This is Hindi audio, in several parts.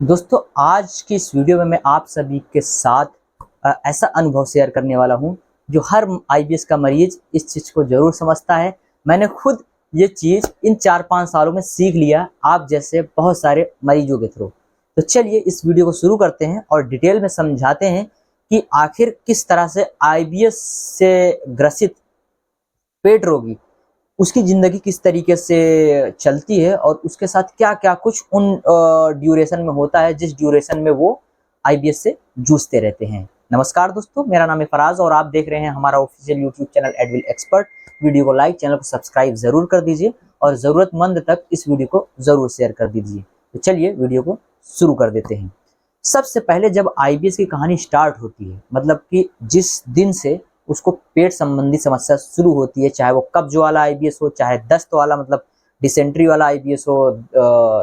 दोस्तों, आज की इस वीडियो में मैं आप सभी के साथ ऐसा अनुभव शेयर करने वाला हूं जो हर आईबीएस का मरीज इस चीज़ को ज़रूर समझता है। मैंने खुद ये चीज़ इन 4-5 सालों में सीख लिया, आप जैसे बहुत सारे मरीजों के थ्रू। तो चलिए इस वीडियो को शुरू करते हैं और डिटेल में समझाते हैं कि आखिर किस तरह से आईबीएस से ग्रसित पेट रोगी उसकी ज़िंदगी किस तरीके से चलती है और उसके साथ क्या-क्या कुछ उन ड्यूरेशन में होता है जिस ड्यूरेशन में वो आईबीएस से जूझते रहते हैं। नमस्कार दोस्तों, मेरा नाम है फराज और आप देख रहे हैं हमारा official YouTube channel Advil expert. Video को लाइक, चैनल को सब्सक्राइब ज़रूर कर दीजिए और ज़रूरतमंद तक इस वीडियो को ज़रूर शेयर कर दीजिए। तो चलिए वीडियो को शुरू कर देते हैं। सबसे पहले जब आईबीएस की कहानी स्टार्ट होती है, मतलब कि जिस दिन से उसको पेट संबंधी समस्या शुरू होती है, चाहे वो कब्ज वाला आईबीएस हो, चाहे दस्त वाला मतलब डिसेंट्री वाला आईबीएस हो,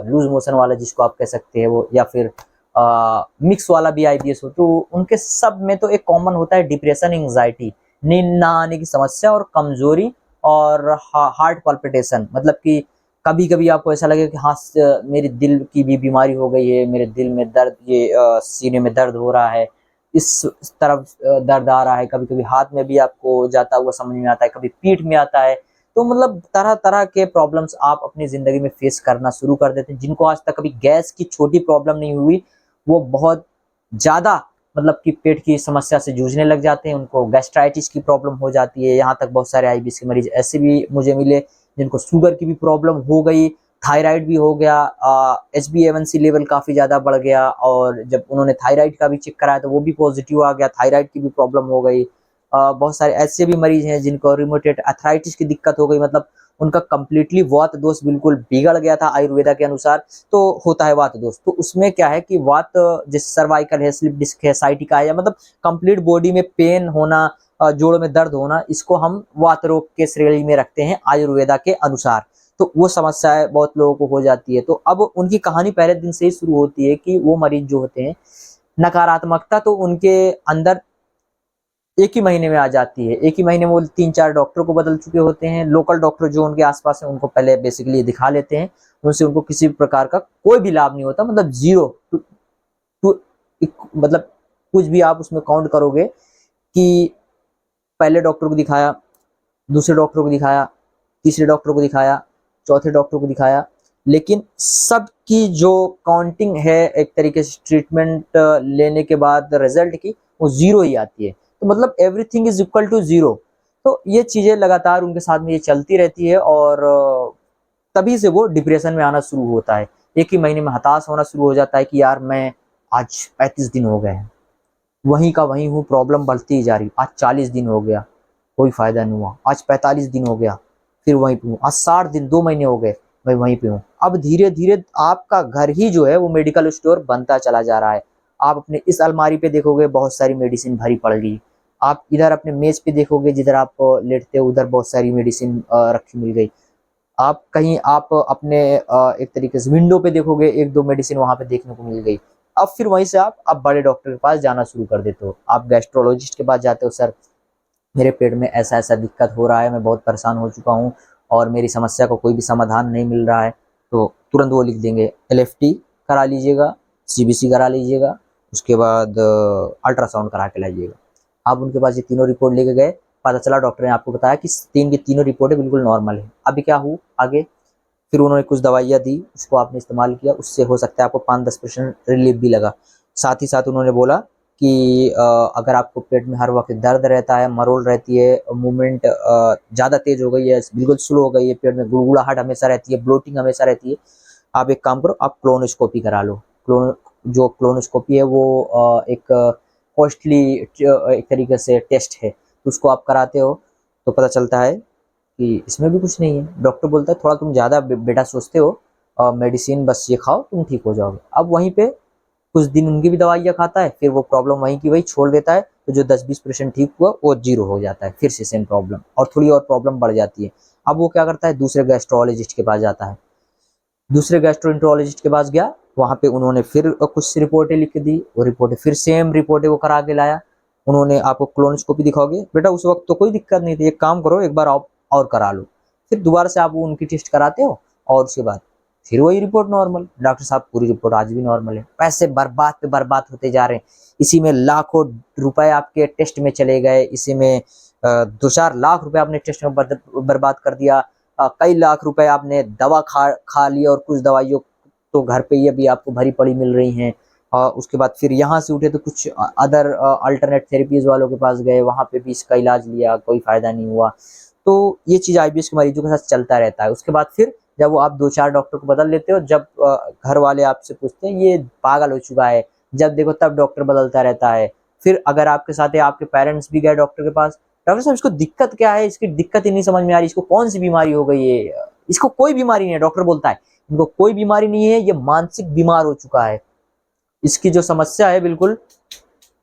लूज मोशन वाला जिसको आप कह सकते हैं वो, या फिर मिक्स वाला भी आईबीएस हो, तो उनके सब में तो एक कॉमन होता है डिप्रेशन, एंग्जाइटी, नींद ना आने की समस्या और कमजोरी और हार्ट पल्पिटेशन। मतलब कि कभी कभी आपको ऐसा लगे कि हाँ, मेरे दिल की भी बीमारी हो गई है, मेरे दिल में दर्द, ये सीने में दर्द हो रहा है, इस तरफ दर्द आ रहा है, कभी कभी हाथ में भी आपको जाता हुआ समझ में आता है, कभी पीठ में आता है। तो मतलब तरह तरह के प्रॉब्लम्स आप अपनी ज़िंदगी में फेस करना शुरू कर देते हैं। जिनको आज तक कभी गैस की छोटी प्रॉब्लम नहीं हुई, वो बहुत ज़्यादा मतलब कि पेट की समस्या से जूझने लग जाते हैं, उनको गैस्ट्राइटिस की प्रॉब्लम हो जाती है। यहाँ तक बहुत सारे आईबीएस के मरीज ऐसे भी मुझे मिले जिनको शुगर की भी प्रॉब्लम हो गई, थायराइड भी हो गया, HbA1c लेवल काफ़ी ज़्यादा बढ़ गया और जब उन्होंने थायराइड का भी चेक कराया तो वो भी पॉजिटिव आ गया, थायराइड की भी प्रॉब्लम हो गई। बहुत सारे ऐसे भी मरीज हैं जिनको रिमोटेड अर्थराइटिस की दिक्कत हो गई, मतलब उनका कंप्लीटली वात दोष बिल्कुल बिगड़ गया था आयुर्वेदा के अनुसार। तो होता है वात दोष, तो उसमें क्या है कि वात, जैसे सर्वाइकल है, स्लिप डिस्क है, साइटिका है, मतलब कंप्लीट बॉडी में पेन होना, जोड़ों में दर्द होना, इसको हम वात रोग के श्रेणी में रखते हैं आयुर्वेदा के अनुसार। तो वो समस्याएं बहुत लोगों को हो जाती है। तो अब उनकी कहानी पहले दिन से ही शुरू होती है कि वो मरीज जो होते हैं, नकारात्मकता तो उनके अंदर एक ही महीने में आ जाती है। एक ही महीने में वो 3-4 डॉक्टर को बदल चुके होते हैं। लोकल डॉक्टर जो उनके आसपास हैं उनको पहले बेसिकली दिखा लेते हैं, उनसे उनको किसी प्रकार का कोई भी लाभ नहीं होता, मतलब जीरो टू, मतलब कुछ भी आप उसमें काउंट करोगे कि पहले डॉक्टर को दिखाया, दूसरे डॉक्टर को दिखाया, तीसरे डॉक्टर को दिखाया, चौथे डॉक्टर को दिखाया, लेकिन सबकी जो काउंटिंग है एक तरीके से ट्रीटमेंट लेने के बाद रिजल्ट की, वो जीरो ही आती है। तो मतलब everything is equal to zero. तो ये चीज़ें लगातार उनके साथ में ये चलती रहती है और तभी से वो डिप्रेशन में आना शुरू होता है। एक ही महीने में हताश होना शुरू हो जाता है कि यार मैं आज 35 दिन हो गए हैं, वहीं का वहीं हूँ, प्रॉब्लम बढ़ती ही जा रही। आज 40 दिन हो गया, कोई फायदा नहीं हुआ। आज 45 दिन हो गया, फिर वहीं पे हूँ। आज 60 दिन, 2 महीने हो गए, मैं वहीं पे हूँ। अब धीरे धीरे आपका घर ही जो है वो मेडिकल स्टोर बनता चला जा रहा है। आप अपने इस अलमारी पे देखोगे बहुत सारी मेडिसिन भरी पड़ गई, आप इधर अपने मेज पे देखोगे जिधर आप लेटते हो उधर बहुत सारी मेडिसिन रखी मिल गई। आप कहीं आप अपने एक तरीके से विंडो पे देखोगे, 1-2 मेडिसिन वहां पे देखने को मिल गई। अब फिर वहीं से आप बड़े डॉक्टर के पास जाना शुरू कर देते हो, आप गैस्ट्रोलॉजिस्ट के पास जाते हो, सर मेरे पेट में ऐसा ऐसा दिक्कत हो रहा है, मैं बहुत परेशान हो चुका हूँ और मेरी समस्या का कोई भी समाधान नहीं मिल रहा है। तो तुरंत वो लिख देंगे LFT करा लीजिएगा, CBC करा लीजिएगा, उसके बाद अल्ट्रासाउंड करा के लाइएगा। आप उनके पास ये तीनों रिपोर्ट लेके गए, पता चला डॉक्टर ने आपको बताया कि तीन की तीनों रिपोर्टें बिल्कुल नॉर्मल है। अभी क्या हुआ आगे? फिर उन्होंने कुछ दवाइयाँ दी, उसको आपने इस्तेमाल किया, उससे हो सकता है आपको 5-10% रिलीफ भी लगा। साथ ही साथ उन्होंने बोला कि अगर आपको पेट में हर वक्त दर्द रहता है, मरोड़ रहती है, मूवमेंट ज़्यादा तेज हो गई है, बिल्कुल स्लो हो गई है, पेट में गुड़गुड़ाहट हमेशा रहती है, ब्लोटिंग हमेशा रहती है, आप एक काम करो, आप क्लोनोस्कोपी करा लो। जो क्लोनोस्कोपी है वो एक कॉस्टली एक तरीके से टेस्ट है, तो उसको आप कराते हो तो पता चलता है कि इसमें भी कुछ नहीं है। डॉक्टर बोलता है थोड़ा तुम ज़्यादा बेटा सोचते हो, मेडिसिन बस ये खाओ तुम ठीक हो जाओगे। अब वहीं पे कुछ दिन उनकी भी दवाइयाँ खाता है, फिर वो प्रॉब्लम वहीं की वहीं छोड़ देता है, तो जो 10-20% ठीक हुआ वो जीरो हो जाता है, फिर से सेम प्रॉब्लम और थोड़ी और प्रॉब्लम बढ़ जाती है। अब वो क्या करता है, दूसरे गैस्ट्रोलॉजिस्ट के पास जाता है। दूसरे गैस्ट्रोएंटरोलॉजिस्ट के पास गया, वहाँ पे उन्होंने फिर कुछ रिपोर्टें लिख दी, वो रिपोर्टें फिर सेम रिपोर्टें वो करा के लाया। उन्होंने आपको क्लोनोस्कोपी दिखाओगे, बेटा उस वक्त तो कोई दिक्कत नहीं थी, एक काम करो एक बार आप और करा लो। फिर दोबारा से आप वो उनकी टेस्ट कराते हो और उसके बाद फिर वही रिपोर्ट नॉर्मल। डॉक्टर साहब पूरी रिपोर्ट आज भी नॉर्मल है। पैसे बर्बाद पे बर्बाद होते जा रहे हैं। इसी में लाखों रुपए आपके टेस्ट में चले गए, इसी में 2-4 लाख रुपए आपने टेस्ट में बर्बाद कर दिया। कई लाख रुपए आपने दवा खा लिया, और कुछ दवाइयों तो घर पे ही अभी आपको भरी पड़ी मिल रही हैं। उसके बाद फिर यहाँ से उठे तो कुछ अदर अल्टरनेट थेरेपीज वालों के पास गए, वहाँ पे भी इसका इलाज लिया, कोई फायदा नहीं हुआ। तो ये चीज़ आईबीएस के मरीजों के साथ चलता रहता है। उसके बाद फिर जब वो आप 2-4 डॉक्टर को बदल लेते हो, जब घर वाले आपसे पूछते हैं ये पागल हो चुका है, जब देखो तब डॉक्टर बदलता रहता है। फिर अगर आपके साथ है, आपके पेरेंट्स भी गए डॉक्टर के पास, डॉक्टर साहब इसको दिक्कत क्या है, इसकी दिक्कत ही नहीं समझ में आ रही, इसको कौन सी बीमारी हो गई है। इसको कोई बीमारी नहीं है, डॉक्टर बोलता है इनको कोई बीमारी नहीं है, ये मानसिक बीमार हो चुका है। इसकी जो समस्या है बिल्कुल,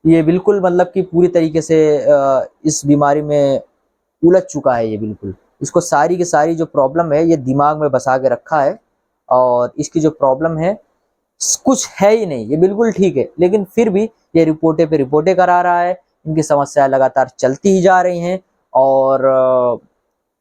ये बिल्कुल मतलब कि पूरी तरीके से इस बीमारी में उलझ चुका है ये बिल्कुल। इसको सारी की सारी जो प्रॉब्लम है ये दिमाग में बसा के रखा है, और इसकी जो प्रॉब्लम है कुछ है ही नहीं, ये बिल्कुल ठीक है, लेकिन फिर भी ये रिपोर्टें पे रिपोर्टें करा रहा है। इनकी समस्याएं लगातार चलती ही जा रही हैं, और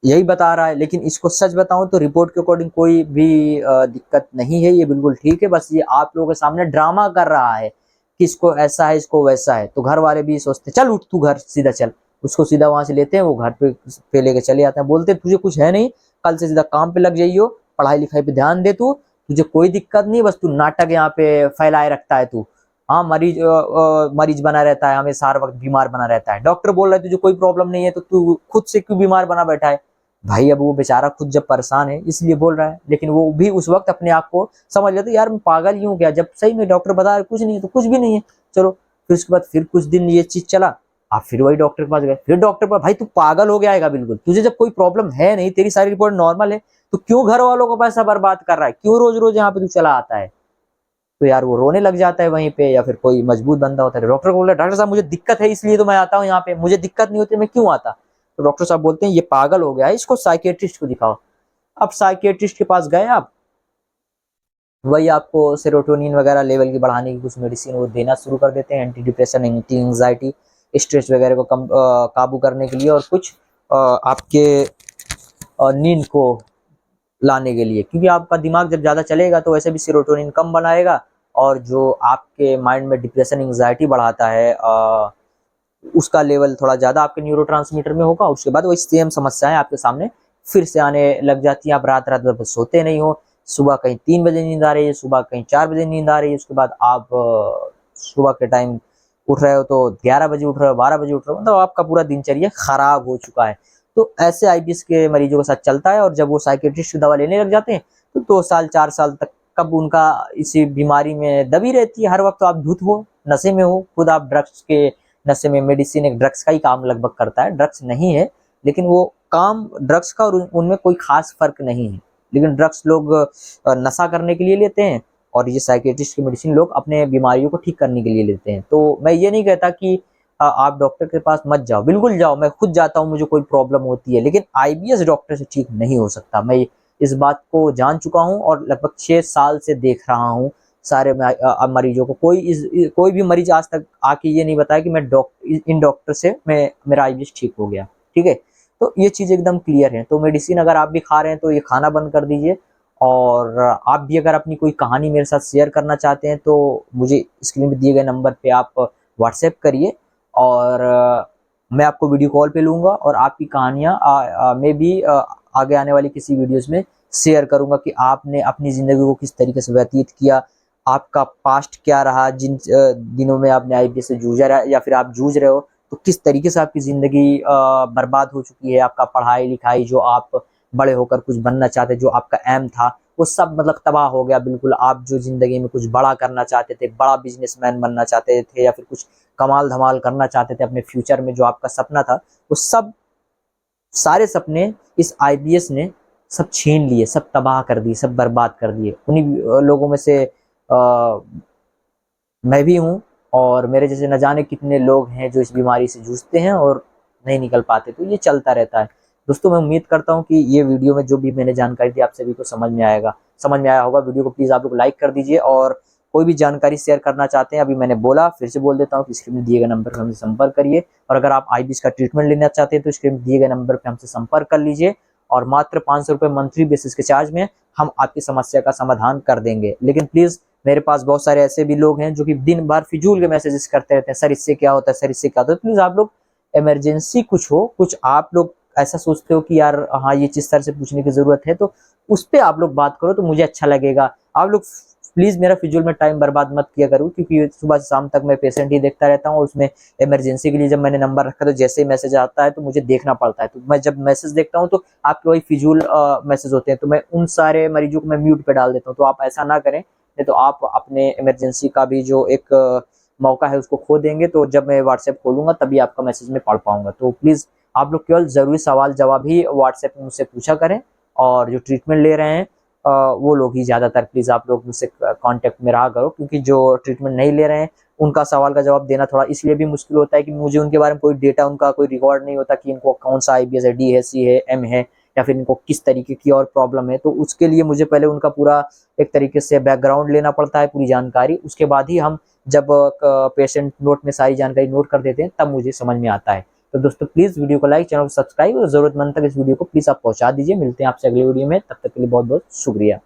यही बता रहा है। लेकिन इसको सच बताऊं तो रिपोर्ट के अकॉर्डिंग कोई भी दिक्कत नहीं है, ये बिल्कुल ठीक है। बस ये आप लोगों के सामने ड्रामा कर रहा है कि इसको ऐसा है, इसको वैसा है। तो घर वाले भी सोचते चल उठ तू घर सीधा चल, उसको सीधा वहां से लेते हैं, वो घर पे लेके चले आते हैं, बोलते तुझे कुछ है नहीं, कल से सीधा काम पे लग जाइयो, पढ़ाई लिखाई पे ध्यान दे तू, तुझे कोई दिक्कत नहीं, बस तू नाटक यहाँ पे फैलाए रखता है तू। हाँ, मरीज बना रहता है, हमें सारा वक्त बीमार बना रहता है। डॉक्टर बोल रहा है तुझे कोई प्रॉब्लम नहीं है, तो तू खुद से क्यों बीमार बना बैठा है भाई। अब वो बेचारा खुद जब परेशान है इसलिए बोल रहा है, लेकिन वो भी उस वक्त अपने आप को समझ लेते यार मैं पागल ही हूँ क्या, जब सही में डॉक्टर बता रहे कुछ नहीं है तो कुछ भी नहीं है। चलो फिर उसके बाद फिर कुछ दिन ये चीज चला, आप फिर वही डॉक्टर के पास गए, फिर डॉक्टर पर भाई तू पागल हो गया है बिल्कुल, तुझे जब कोई प्रॉब्लम है नहीं, तेरी सारी रिपोर्ट नॉर्मल है, तो क्यों घर वालों को पैसा बर्बाद कर रहा है, क्यों रोज रोज यहाँ पे तू चला आता है। तो यार वो रोने लग जाता है वहीं पे, या फिर कोई मजबूत बंदा होता है, डॉक्टर को बोल रहा है डॉक्टर साहब मुझे दिक्कत है इसलिए तो मैं आता हूँ यहाँ पे, मुझे दिक्कत नहीं होती मैं क्यों आता। तो डॉक्टर साहब बोलते हैं ये पागल हो गया है, इसको साइकियाट्रिस्ट को दिखाओ। अब साइकियाट्रिस्ट के पास गए आप, वही आपको सेरोटोनिन वगैरह लेवल की बढ़ाने की कुछ मेडिसिन वो देना शुरू कर देते हैं, anti depression, anti anxiety, stress वगैरह को कम काबू करने के लिए, और कुछ आपके नींद को लाने के लिए, क्योंकि आपका दिमाग जब ज़्यादा चलेगा तो वैसे भी सेरोटोनिन कम बनाएगा, और जो आपके माइंड में डिप्रेशन एंजाइटी बढ़ाता है उसका लेवल थोड़ा ज़्यादा आपके न्यूरोट्रांसमीटर में होगा। उसके बाद वही सेम समस्याएं आपके सामने फिर से आने लग जाती हैं। आप रात रात भर सोते नहीं हो, सुबह कहीं 3 बजे नींद आ रही है, सुबह कहीं 4 बजे नींद आ रही है, उसके बाद आप सुबह के टाइम उठ रहे हो तो 11 बजे उठ रहे हो, 12 बजे उठ रहे हो, मतलब आपका पूरा दिनचर्या खराब हो चुका है। तो ऐसे आईबीएस के मरीजों के साथ चलता है, और जब वो साइकियाट्रिस्ट की दवा लेने लग जाते हैं तो 2 साल 4 साल तक कब उनका इसी बीमारी में दबी रहती है। हर वक्त तो आप धुत हो, नशे में हो, खुद आप ड्रग्स के नशे में। मेडिसिन एक ड्रग्स का ही काम लगभग करता है, ड्रग्स नहीं है, लेकिन वो काम ड्रग्स का और उनमें कोई खास फर्क नहीं है। लेकिन ड्रग्स लोग नशा करने के लिए लेते हैं, और ये साइकियाट्रिस्ट की मेडिसिन लोग अपने बीमारियों को ठीक करने के लिए लेते हैं। तो मैं ये नहीं कहता कि आप डॉक्टर के पास मत जाओ, बिल्कुल जाओ, मैं खुद जाता हूँ, मुझे कोई प्रॉब्लम होती है, लेकिन आईबीएस डॉक्टर से ठीक नहीं हो सकता। मैं इस बात को जान चुका हूँ, और लगभग 6 साल से देख रहा हूँ सारे मरीजों को। कोई भी मरीज आज तक आके ये नहीं बताया कि मैं इन डॉक्टर से मेरा आईबीएस ठीक हो गया। ठीक है, तो ये चीज़ एकदम क्लियर है। तो मेडिसिन अगर आप भी खा रहे हैं तो ये खाना बंद कर दीजिए, और आप भी अगर अपनी कोई कहानी मेरे साथ शेयर करना चाहते हैं तो मुझे स्क्रीन पे दिए गए नंबर पे आप व्हाट्सएप करिए, और मैं आपको वीडियो कॉल पे लूँगा, और आपकी कहानियाँ मैं भी आगे आने वाली किसी वीडियोज़ में शेयर करूँगा कि आपने अपनी ज़िंदगी को किस तरीके से व्यतीत किया, आपका पास्ट क्या रहा, जिन दिनों में आपने आईबीएस से जूझा रहा या फिर आप जूझ रहे हो, तो किस तरीके से आपकी ज़िंदगी बर्बाद हो चुकी है। आपका पढ़ाई लिखाई, जो आप बड़े होकर कुछ बनना चाहते, जो आपका एम था, वो सब मतलब तबाह हो गया बिल्कुल। आप जो ज़िंदगी में कुछ बड़ा करना चाहते थे, बड़ा बिजनेसमैन बनना चाहते थे, या फिर कुछ कमाल धमाल करना चाहते थे अपने फ्यूचर में, जो आपका सपना था, वो सब सारे सपने इस आईबीएस ने सब छीन लिए, सब तबाह कर दिए, सब बर्बाद कर दिए। उन्हीं लोगों में से मैं भी हूँ, और मेरे जैसे न जाने कितने लोग हैं जो इस बीमारी से जूझते हैं और नहीं निकल पाते। तो ये चलता रहता है दोस्तों। मैं उम्मीद करता हूँ कि ये वीडियो में जो भी मैंने जानकारी दी आप सभी को समझ में आया होगा। वीडियो को प्लीज़ आप लोग लाइक कर दीजिए, और कोई भी जानकारी शेयर करना चाहते हैं, अभी मैंने बोला, फिर से बोल देता हूँ कि स्क्रीन में दिए गए नंबर पर हमसे संपर्क करिए। और अगर आप आईबीएस का ट्रीटमेंट लेना चाहते हैं तो स्क्रीन में दिए गए नंबर पर हमसे संपर्क कर लीजिए, और मात्र 500 रुपये मंथली बेसिस के चार्ज में हम आपकी समस्या का समाधान कर देंगे। लेकिन प्लीज़, मेरे पास बहुत सारे ऐसे भी लोग हैं जो कि दिन भर फिजूल के मैसेजेस करते रहते हैं, सर इससे क्या होता है, सर इससे क्या होता है। प्लीज़ आप लोग इमरजेंसी कुछ हो, कुछ आप लोग ऐसा सोचते हो कि यार हाँ ये चीज़ सर से पूछने की ज़रूरत है, तो उस पे आप लोग बात करो तो मुझे अच्छा लगेगा। आप लोग प्लीज़ मेरा फिजूल में टाइम बर्बाद मत किया करो, क्योंकि सुबह से शाम तक मैं पेशेंट ही देखता रहता हूँ। उसमें इमरजेंसी के लिए जब मैंने नंबर रखा तो जैसे ही मैसेज आता है तो मुझे देखना पड़ता है। तो मैं जब मैसेज देखता हूँ तो आपके वही फिजूल मैसेज होते हैं, तो मैं उन सारे मरीजों को मैं म्यूट पे डाल देता हूँ। तो आप ऐसा ना करें, नहीं तो आप अपने इमरजेंसी का भी जो एक मौका है उसको खो देंगे। तो जब मैं व्हाट्सएप खोलूँगा तभी आपका मैसेज मैं पढ़ पाऊँगा। तो प्लीज़ आप लोग केवल ज़रूरी सवाल जवाब ही व्हाट्सएप में मुझसे पूछा करें, और जो ट्रीटमेंट ले रहे हैं वो लोग ही ज़्यादातर प्लीज़ आप लोग मुझसे कॉन्टैक्ट में रहा करो, क्योंकि जो ट्रीटमेंट नहीं ले रहे हैं उनका सवाल का जवाब देना थोड़ा इसलिए भी मुश्किल होता है कि मुझे उनके बारे में कोई डेटा, उनका कोई रिकॉर्ड नहीं होता कि इनको कौन सा आईबीएस है, डी है, सी है, एम है, या फिर इनको किस तरीके की और प्रॉब्लम है। तो उसके लिए मुझे पहले उनका पूरा एक तरीके से बैकग्राउंड लेना पड़ता है, पूरी जानकारी। उसके बाद ही हम जब पेशेंट नोट में सारी जानकारी नोट कर देते हैं तब मुझे समझ में आता है। तो दोस्तों प्लीज़ वीडियो को लाइक, चैनल को सब्सक्राइब और ज़रूरतमंद तक इस वीडियो को प्लीज़ आप पहुँचा दीजिए। मिलते हैं आपसे अगले वीडियो में, तब तक के लिए बहुत बहुत शुक्रिया।